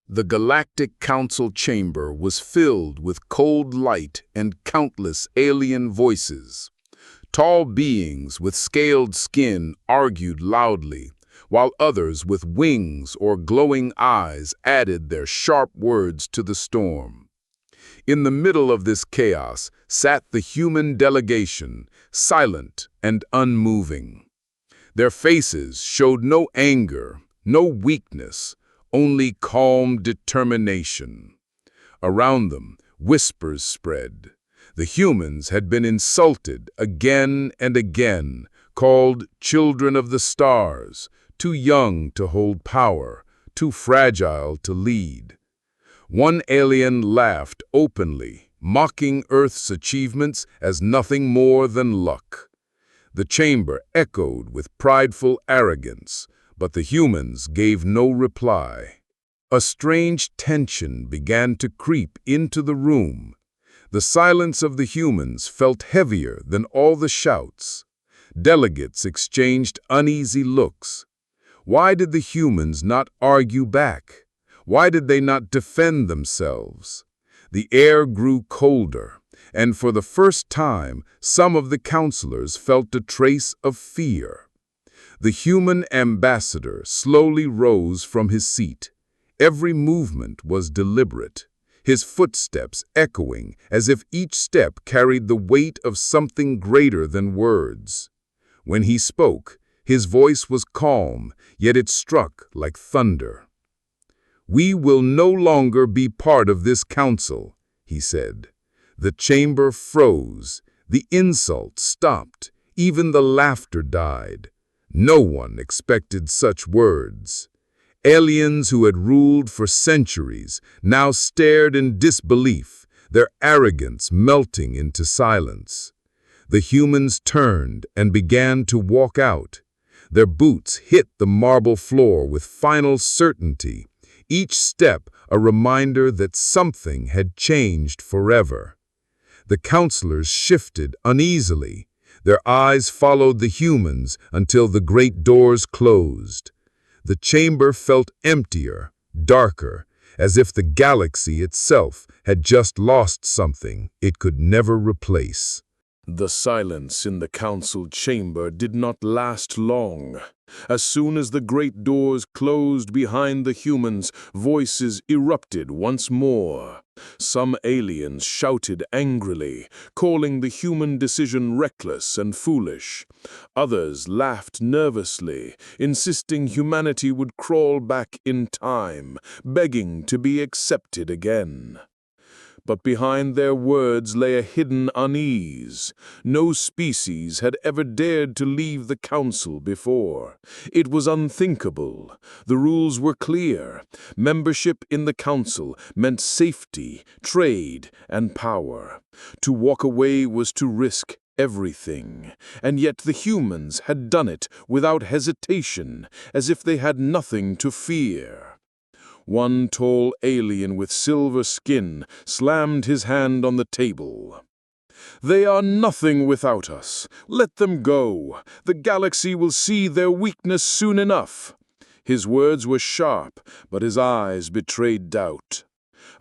The Galactic Council chamber was filled with cold light and countless alien voices. Tall beings with scaled skin argued loudly, while others with wings or glowing eyes added their sharp words to the storm. In the middle of this chaos sat the human delegation, silent and unmoving. Their faces showed no anger, no weakness, only calm determination. Around them, whispers spread. The humans had been insulted again and again, called children of the stars, too young to hold power, too fragile to lead. One alien laughed openly, mocking Earth's achievements as nothing more than luck. The chamber echoed with prideful arrogance, but the humans gave no reply. A strange tension began to creep into the room. The silence of the humans felt heavier than all the shouts. Delegates exchanged uneasy looks. Why did the humans not argue back? Why did they not defend themselves? The air grew colder, and for the first time, some of the counselors felt a trace of fear. The human ambassador slowly rose from his seat. Every movement was deliberate, his footsteps echoing as if each step carried the weight of something greater than words. When he spoke, his voice was calm, yet it struck like thunder. "We will no longer be part of this council," he said. The chamber froze, the insults stopped, even the laughter died. No one expected such words. Aliens who had ruled for centuries now stared in disbelief, their arrogance melting into silence. The humans turned and began to walk out. Their boots hit the marble floor with final certainty, each step a reminder that something had changed forever. The counselors shifted uneasily. Their eyes followed the humans until the great doors closed. The chamber felt emptier, darker, as if the galaxy itself had just lost something it could never replace. The silence in the council chamber did not last long. As soon as the great doors closed behind the humans, voices erupted once more. Some aliens shouted angrily, calling the human decision reckless and foolish. Others laughed nervously, insisting humanity would crawl back in time, begging to be accepted again. But behind their words lay a hidden unease. No species had ever dared to leave the council before. It was unthinkable. The rules were clear. Membership in the council meant safety, trade, and power. To walk away was to risk everything. And yet the humans had done it without hesitation, as if they had nothing to fear. One tall alien with silver skin slammed his hand on the table. "They are nothing without us. Let them go. The galaxy will see their weakness soon enough." His words were sharp, but his eyes betrayed doubt.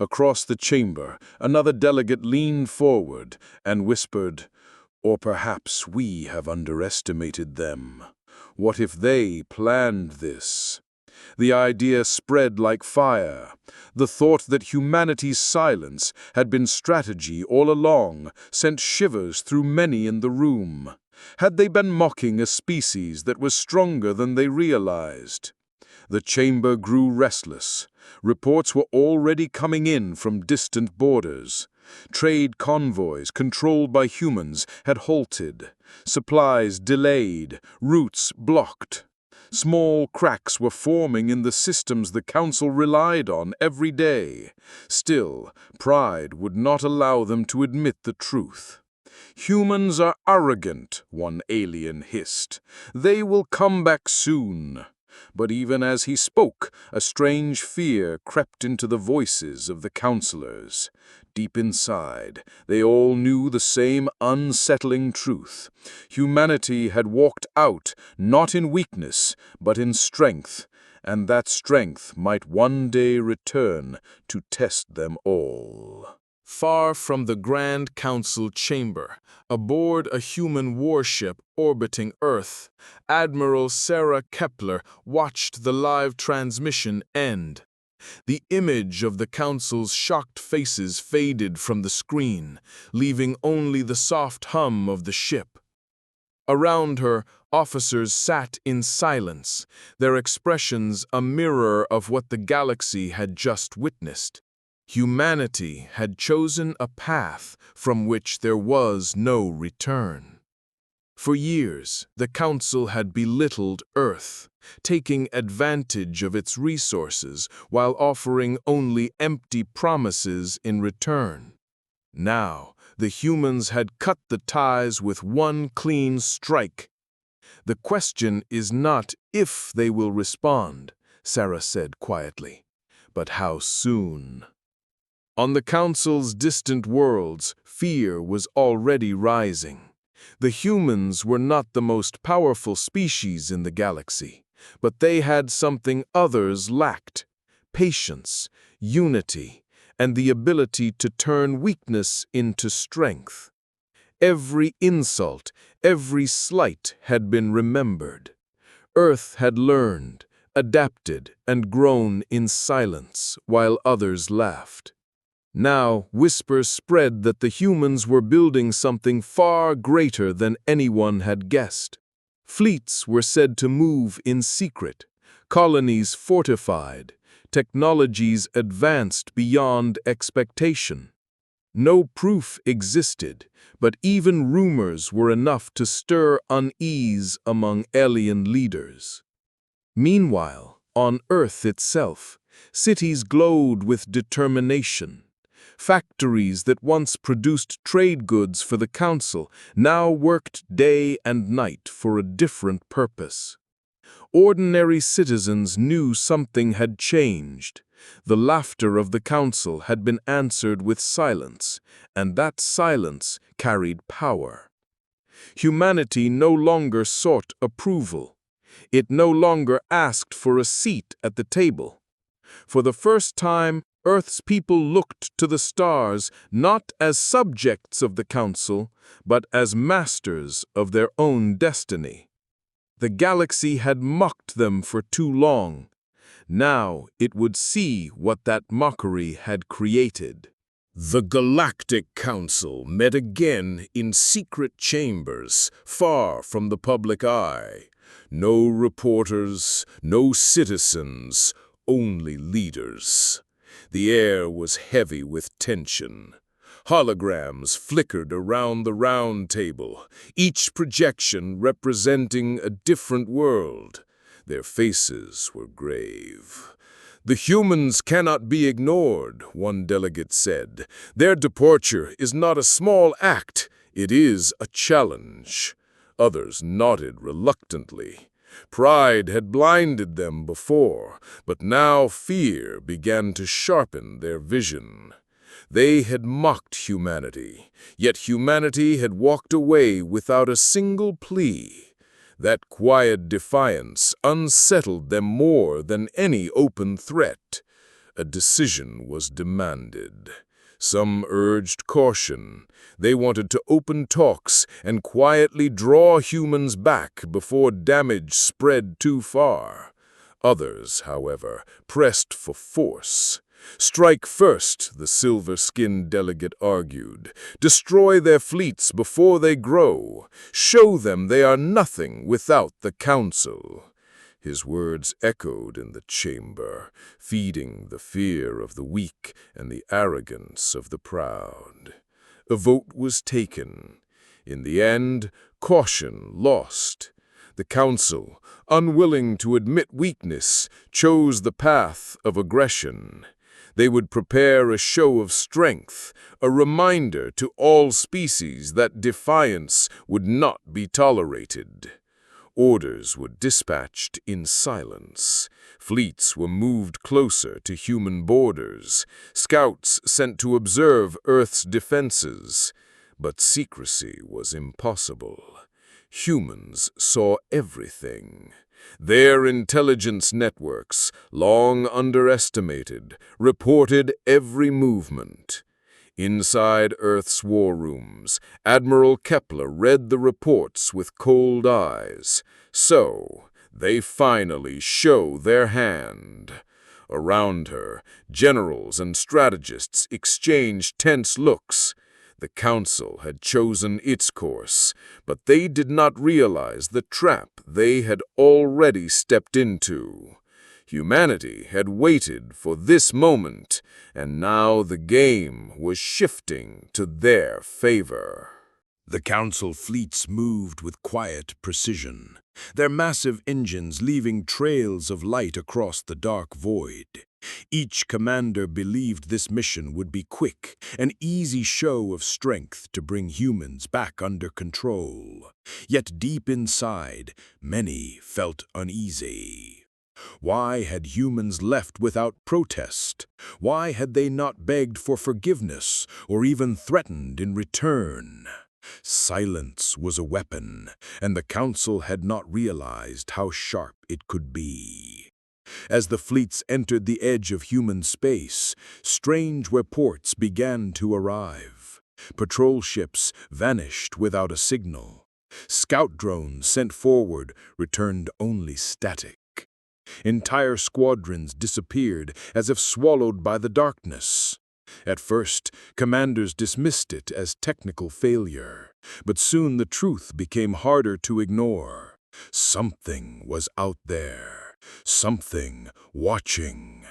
Across the chamber, another delegate leaned forward and whispered, "Or perhaps we have underestimated them. What if they planned this?" The idea spread like fire. The thought that humanity's silence had been strategy all along sent shivers through many in the room. Had they been mocking a species that was stronger than they realized? The chamber grew restless. Reports were already coming in from distant borders. Trade convoys controlled by humans had halted. Supplies delayed, routes blocked. Small cracks were forming in the systems the council relied on every day. Still, pride would not allow them to admit the truth. "Humans are arrogant," one alien hissed. "They will come back soon." But even as he spoke, a strange fear crept into the voices of the counselors. Deep inside, they all knew the same unsettling truth. Humanity had walked out, not in weakness, but in strength, and that strength might one day return to test them all. Far from the Grand Council chamber, aboard a human warship orbiting Earth, Admiral Sarah Kepler watched the live transmission end. The image of the Council's shocked faces faded from the screen, leaving only the soft hum of the ship. Around her, officers sat in silence, their expressions a mirror of what the galaxy had just witnessed. Humanity had chosen a path from which there was no return. For years, the Council had belittled Earth, taking advantage of its resources while offering only empty promises in return. Now, the humans had cut the ties with one clean strike. The question is not if they will respond, Sarah said quietly, but how soon. On the Council's distant worlds, fear was already rising. The humans were not the most powerful species in the galaxy, but they had something others lacked: patience, unity, and the ability to turn weakness into strength. Every insult, every slight had been remembered. Earth had learned, adapted, and grown in silence while others laughed. Now, whispers spread that the humans were building something far greater than anyone had guessed. Fleets were said to move in secret, colonies fortified, technologies advanced beyond expectation. No proof existed, but even rumors were enough to stir unease among alien leaders. Meanwhile, on Earth itself, cities glowed with determination. Factories that once produced trade goods for the Council now worked day and night for a different purpose. Ordinary citizens knew something had changed. The laughter of the Council had been answered with silence, and that silence carried power. Humanity no longer sought approval. It no longer asked for a seat at the table. For the first time, Earth's people looked to the stars not as subjects of the Council, but as masters of their own destiny. The galaxy had mocked them for too long. Now it would see what that mockery had created. The Galactic Council met again in secret chambers, far from the public eye. No reporters, no citizens, only leaders. The air was heavy with tension. Holograms flickered around the round table, each projection representing a different world. Their faces were grave. "The humans cannot be ignored," one delegate said. "Their departure is not a small act, it is a challenge." Others nodded reluctantly. Pride had blinded them before, but now fear began to sharpen their vision. They had mocked humanity, yet humanity had walked away without a single plea. That quiet defiance unsettled them more than any open threat. A decision was demanded. Some urged caution. They wanted to open talks and quietly draw humans back before damage spread too far. Others, however, pressed for force. "Strike first," the silver-skinned delegate argued. "Destroy their fleets before they grow. Show them they are nothing without the Council." His words echoed in the chamber, feeding the fear of the weak and the arrogance of the proud. A vote was taken. In the end, caution lost. The Council, unwilling to admit weakness, chose the path of aggression. They would prepare a show of strength, a reminder to all species that defiance would not be tolerated. Orders were dispatched in silence. Fleets were moved closer to human borders. Scouts sent to observe Earth's defenses. But secrecy was impossible. Humans saw everything. Their intelligence networks, long underestimated, reported every movement. Inside Earth's war rooms, Admiral Kepler read the reports with cold eyes. So, they finally show their hand. Around her, generals and strategists exchanged tense looks. The Council had chosen its course, but they did not realize the trap they had already stepped into. Humanity had waited for this moment, and now the game was shifting to their favor. The Council fleets moved with quiet precision, their massive engines leaving trails of light across the dark void. Each commander believed this mission would be quick, an easy show of strength to bring humans back under control. Yet deep inside, many felt uneasy. Why had humans left without protest? Why had they not begged for forgiveness or even threatened in return? Silence was a weapon, and the Council had not realized how sharp it could be. As the fleets entered the edge of human space, strange reports began to arrive. Patrol ships vanished without a signal. Scout drones sent forward returned only static. Entire squadrons disappeared as if swallowed by the darkness. At first, commanders dismissed it as technical failure, but soon the truth became harder to ignore. Something was out there, something watching.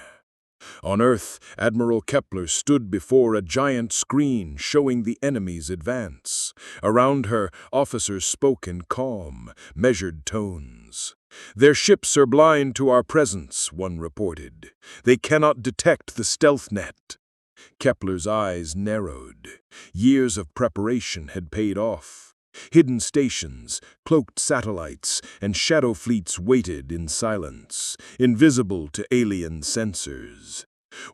On Earth, Admiral Kepler stood before a giant screen showing the enemy's advance. Around her, officers spoke in calm, measured tones. "Their ships are blind to our presence," one reported. "They cannot detect the stealth net." Kepler's eyes narrowed. Years of preparation had paid off. Hidden stations, cloaked satellites, and shadow fleets waited in silence, invisible to alien sensors.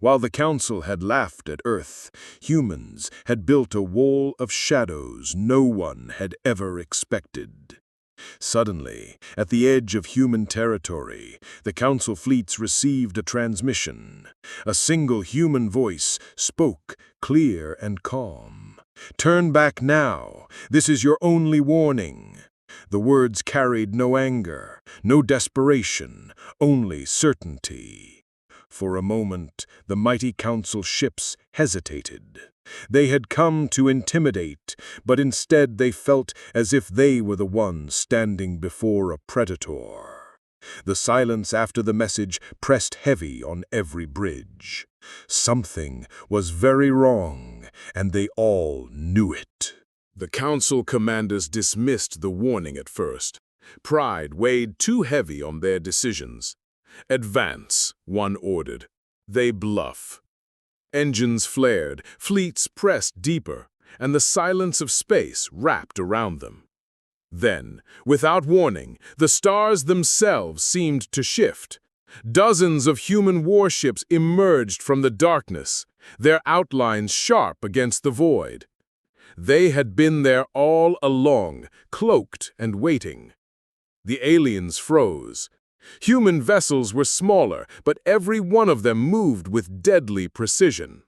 While the Council had laughed at Earth, humans had built a wall of shadows no one had ever expected. Suddenly, at the edge of human territory, the Council fleets received a transmission. A single human voice spoke, clear and calm. "Turn back now. This is your only warning." The words carried no anger, no desperation, only certainty. For a moment, the mighty Council ships hesitated. They had come to intimidate, but instead they felt as if they were the ones standing before a predator. The silence after the message pressed heavy on every bridge. Something was very wrong, and they all knew it. The Council commanders dismissed the warning at first. Pride weighed too heavy on their decisions. "Advance," one ordered. They bluff. Engines flared, fleets pressed deeper, and the silence of space wrapped around them. Then, without warning, the stars themselves seemed to shift. Dozens of human warships emerged from the darkness, their outlines sharp against the void. They had been there all along, cloaked and waiting. The aliens froze. Human vessels were smaller, but every one of them moved with deadly precision.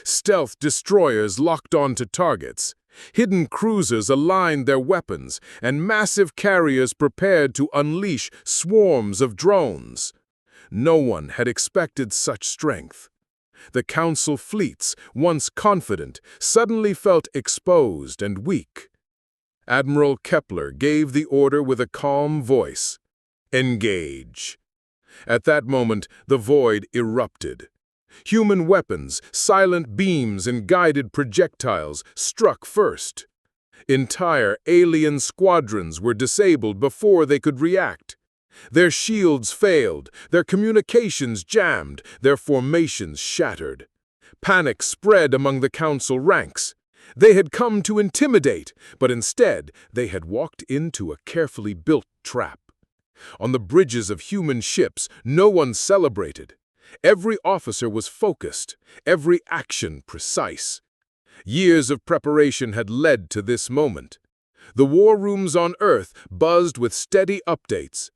Stealth destroyers locked onto targets. Hidden cruisers aligned their weapons, and massive carriers prepared to unleash swarms of drones. No one had expected such strength. The Council fleets, once confident, suddenly felt exposed and weak. Admiral Kepler gave the order with a calm voice. "Engage." At that moment, the void erupted. Human weapons, silent beams, and guided projectiles struck first. Entire alien squadrons were disabled before they could react. Their shields failed, their communications jammed, their formations shattered. Panic spread among the Council ranks. They had come to intimidate, but instead they had walked into a carefully built trap. On the bridges of human ships, no one celebrated. Every officer was focused, every action precise. Years of preparation had led to this moment. The war rooms on Earth buzzed with steady updates.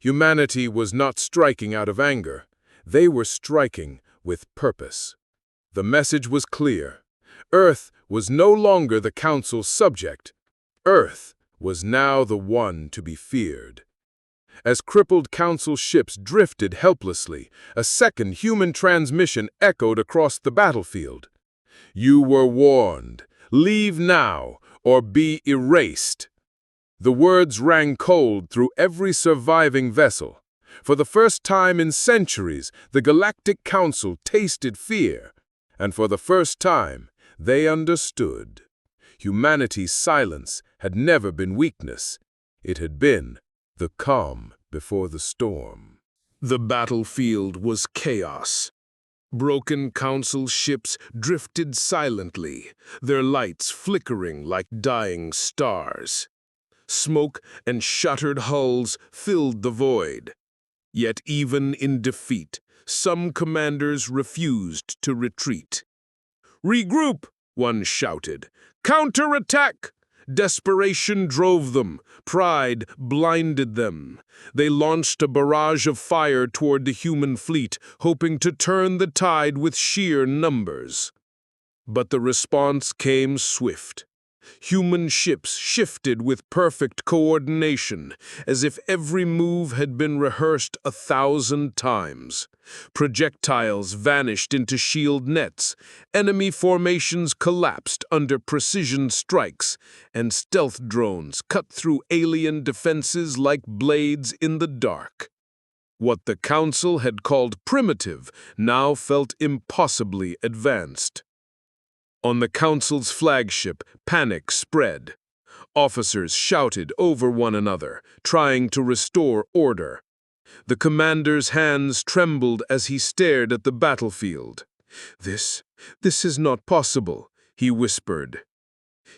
Humanity was not striking out of anger. They were striking with purpose. The message was clear. Earth was no longer the Council's subject. Earth was now the one to be feared. As crippled Council ships drifted helplessly, a second human transmission echoed across the battlefield. "You were warned. Leave now, or be erased." The words rang cold through every surviving vessel. For the first time in centuries, the Galactic Council tasted fear. And for the first time, they understood. Humanity's silence had never been weakness. It had been the calm before the storm. The battlefield was chaos. Broken Council ships drifted silently, their lights flickering like dying stars. Smoke and shattered hulls filled the void. Yet even in defeat, some commanders refused to retreat. "Regroup!" one shouted. "Counterattack!" Desperation drove them. Pride blinded them. They launched a barrage of fire toward the human fleet, hoping to turn the tide with sheer numbers. But the response came swift. Human ships shifted with perfect coordination, as if every move had been rehearsed 1,000 times. Projectiles vanished into shield nets, enemy formations collapsed under precision strikes, and stealth drones cut through alien defenses like blades in the dark. What the Council had called primitive now felt impossibly advanced. On the Council's flagship, panic spread. Officers shouted over one another, trying to restore order. The commander's hands trembled as he stared at the battlefield. This is not possible," he whispered.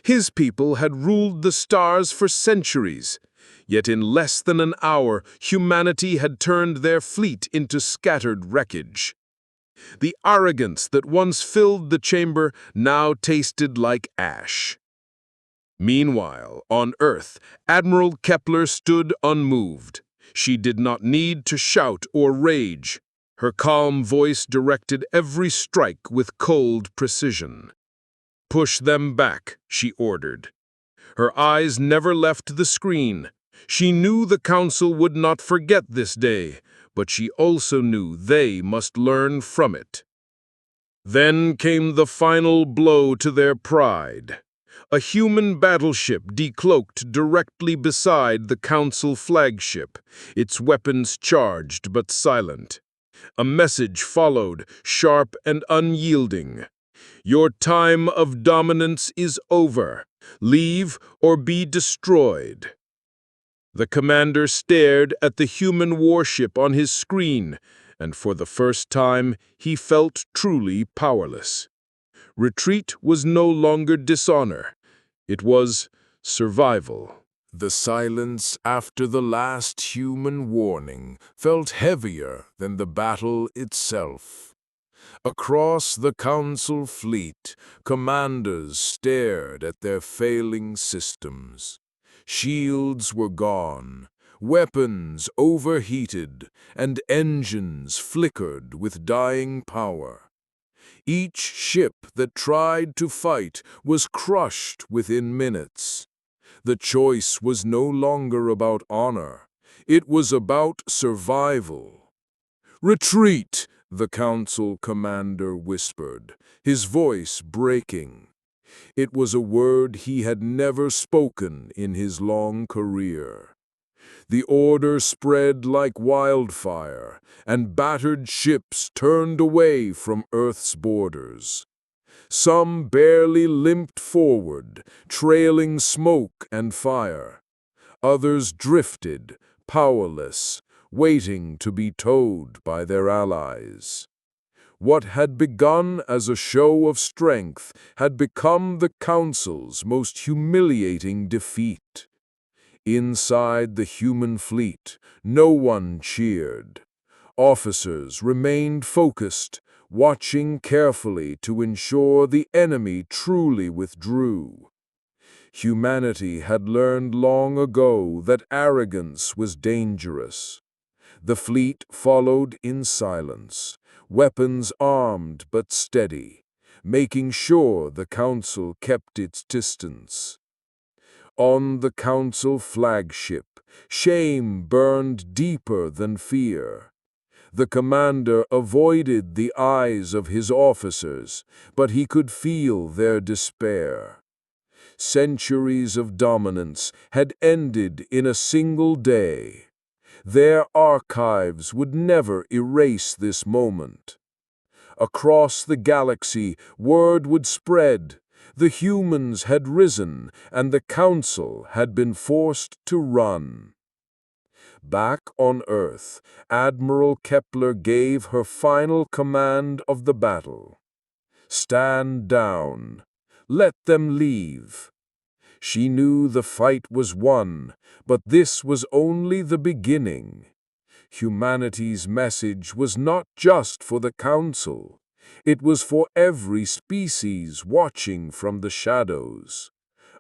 His people had ruled the stars for centuries. Yet in less than an hour, humanity had turned their fleet into scattered wreckage. The arrogance that once filled the chamber now tasted like ash. Meanwhile, on Earth, Admiral Kepler stood unmoved. She did not need to shout or rage. Her calm voice directed every strike with cold precision. "Push them back," she ordered. Her eyes never left the screen. She knew the Council would not forget this day, but she also knew they must learn from it. Then came the final blow to their pride. A human battleship decloaked directly beside the Council flagship, its weapons charged but silent. A message followed, sharp and unyielding. "Your time of dominance is over. Leave or be destroyed." The commander stared at the human warship on his screen, and for the first time he felt truly powerless. Retreat was no longer dishonor. It was survival. The silence after the last human warning felt heavier than the battle itself. Across the Council fleet, commanders stared at their failing systems. Shields were gone, weapons overheated, and engines flickered with dying power. Each ship that tried to fight was crushed within minutes. The choice was no longer about honor. It was about survival. "Retreat!" the Council commander whispered, his voice breaking. It was a word he had never spoken in his long career. The order spread like wildfire, and battered ships turned away from Earth's borders. Some barely limped forward, trailing smoke and fire. Others drifted, powerless, waiting to be towed by their allies. What had begun as a show of strength had become the Council's most humiliating defeat. Inside the human fleet, no one cheered. Officers remained focused, watching carefully to ensure the enemy truly withdrew. Humanity had learned long ago that arrogance was dangerous. The fleet followed in silence, weapons armed but steady, making sure the Council kept its distance. On the Council flagship, shame burned deeper than fear. The commander avoided the eyes of his officers, but he could feel their despair. Centuries of dominance had ended in a single day. Their archives would never erase this moment. Across the galaxy, word would spread. The humans had risen, and the Council had been forced to run. Back on Earth, Admiral Kepler gave her final command of the battle. "Stand down. Let them leave." She knew the fight was won, but this was only the beginning. Humanity's message was not just for the Council. It was for every species watching from the shadows.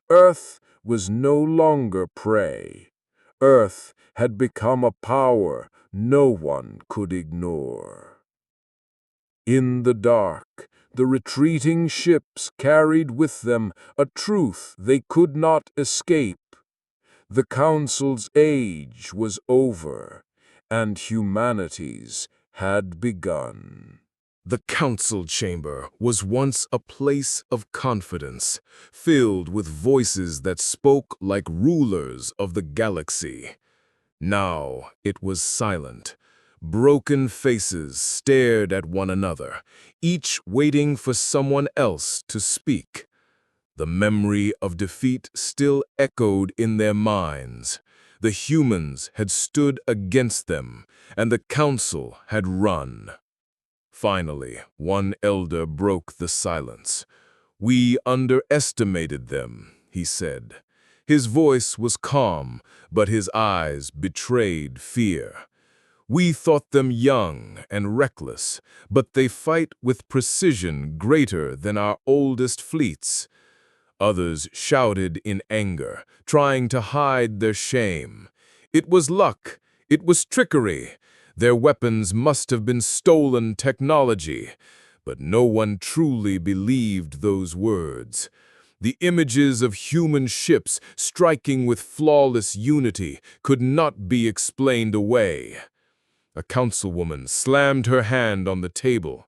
Earth was no longer prey. Earth had become a power no one could ignore. In the dark, the retreating ships carried with them a truth they could not escape. The Council's age was over, and humanity's had begun. The council chamber was once a place of confidence, filled with voices that spoke like rulers of the galaxy. Now it was silent. Broken faces stared at one another, each waiting for someone else to speak. The memory of defeat still echoed in their minds. The humans had stood against them, and the council had run. Finally, one elder broke the silence. "We underestimated them," he said. His voice was calm, but his eyes betrayed fear. "We thought them young and reckless, but they fight with precision greater than our oldest fleets." Others shouted in anger, trying to hide their shame. It was luck. It was trickery. Their weapons must have been stolen technology. But no one truly believed those words. The images of human ships striking with flawless unity could not be explained away. A councilwoman slammed her hand on the table.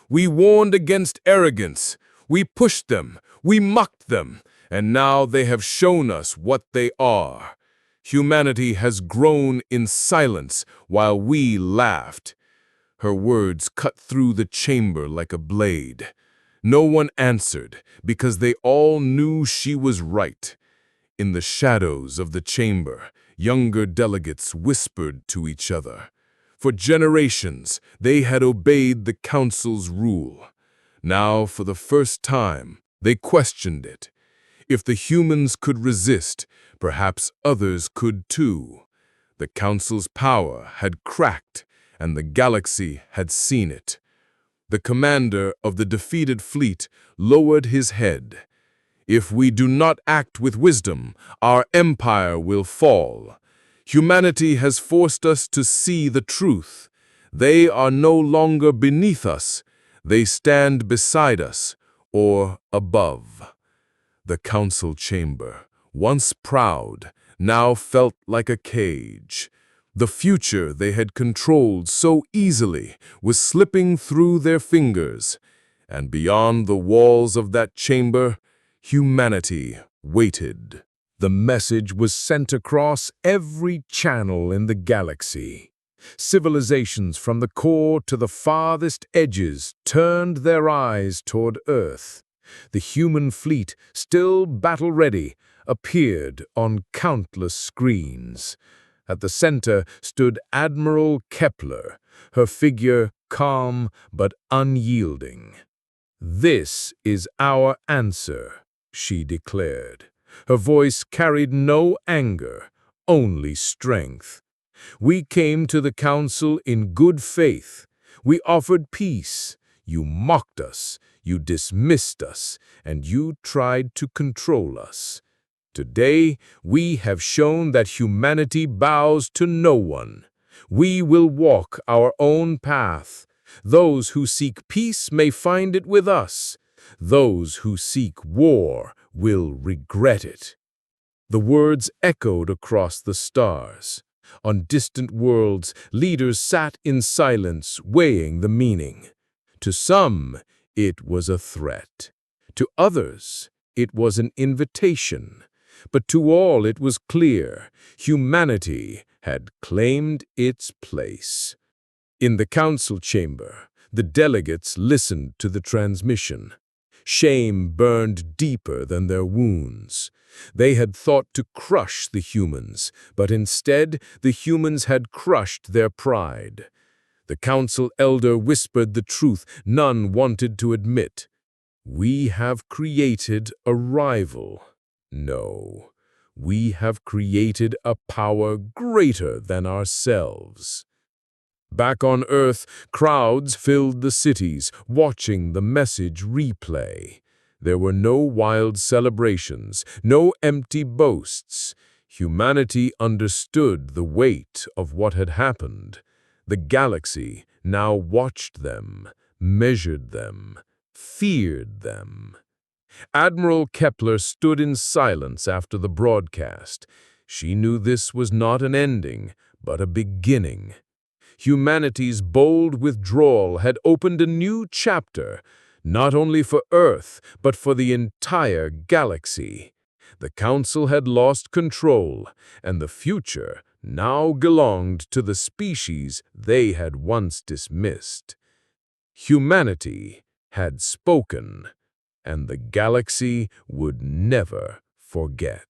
"We warned against arrogance. We pushed them. We mocked them. And now they have shown us what they are. Humanity has grown in silence while we laughed." Her words cut through the chamber like a blade. No one answered because they all knew she was right. In the shadows of the chamber, younger delegates whispered to each other. For generations, they had obeyed the council's rule. Now, for the first time, they questioned it. If the humans could resist, perhaps others could too. The council's power had cracked, and the galaxy had seen it. The commander of the defeated fleet lowered his head. "If we do not act with wisdom, our empire will fall. Humanity has forced us to see the truth. They are no longer beneath us. They stand beside us, or above." The council chamber, once proud, now felt like a cage. The future they had controlled so easily was slipping through their fingers, and beyond the walls of that chamber, humanity waited. The message was sent across every channel in the galaxy. Civilizations from the core to the farthest edges turned their eyes toward Earth. The human fleet, still battle-ready, appeared on countless screens. At the center stood Admiral Kepler, her figure calm but unyielding. "This is our answer," she declared. Her voice carried no anger, only strength. "We came to the council in good faith. We offered peace. You mocked us, you dismissed us, and you tried to control us. Today, we have shown that humanity bows to no one. We will walk our own path. Those who seek peace may find it with us. Those who seek war will regret it." The words echoed across the stars. On distant worlds, leaders sat in silence, weighing the meaning. To some, it was a threat. To others, it was an invitation. But to all it was clear, humanity had claimed its place. In the council chamber, the delegates listened to the transmission. Shame burned deeper than their wounds. They had thought to crush the humans, but instead the humans had crushed their pride. The council elder whispered the truth none wanted to admit. "We have created a rival. No, we have created a power greater than ourselves." Back on Earth, crowds filled the cities, watching the message replay. There were no wild celebrations, no empty boasts. Humanity understood the weight of what had happened. The galaxy now watched them, measured them, feared them. Admiral Kepler stood in silence after the broadcast. She knew this was not an ending, but a beginning. Humanity's bold withdrawal had opened a new chapter, not only for Earth, but for the entire galaxy. The Council had lost control, and the future now belonged to the species they had once dismissed. Humanity had spoken, and the galaxy would never forget.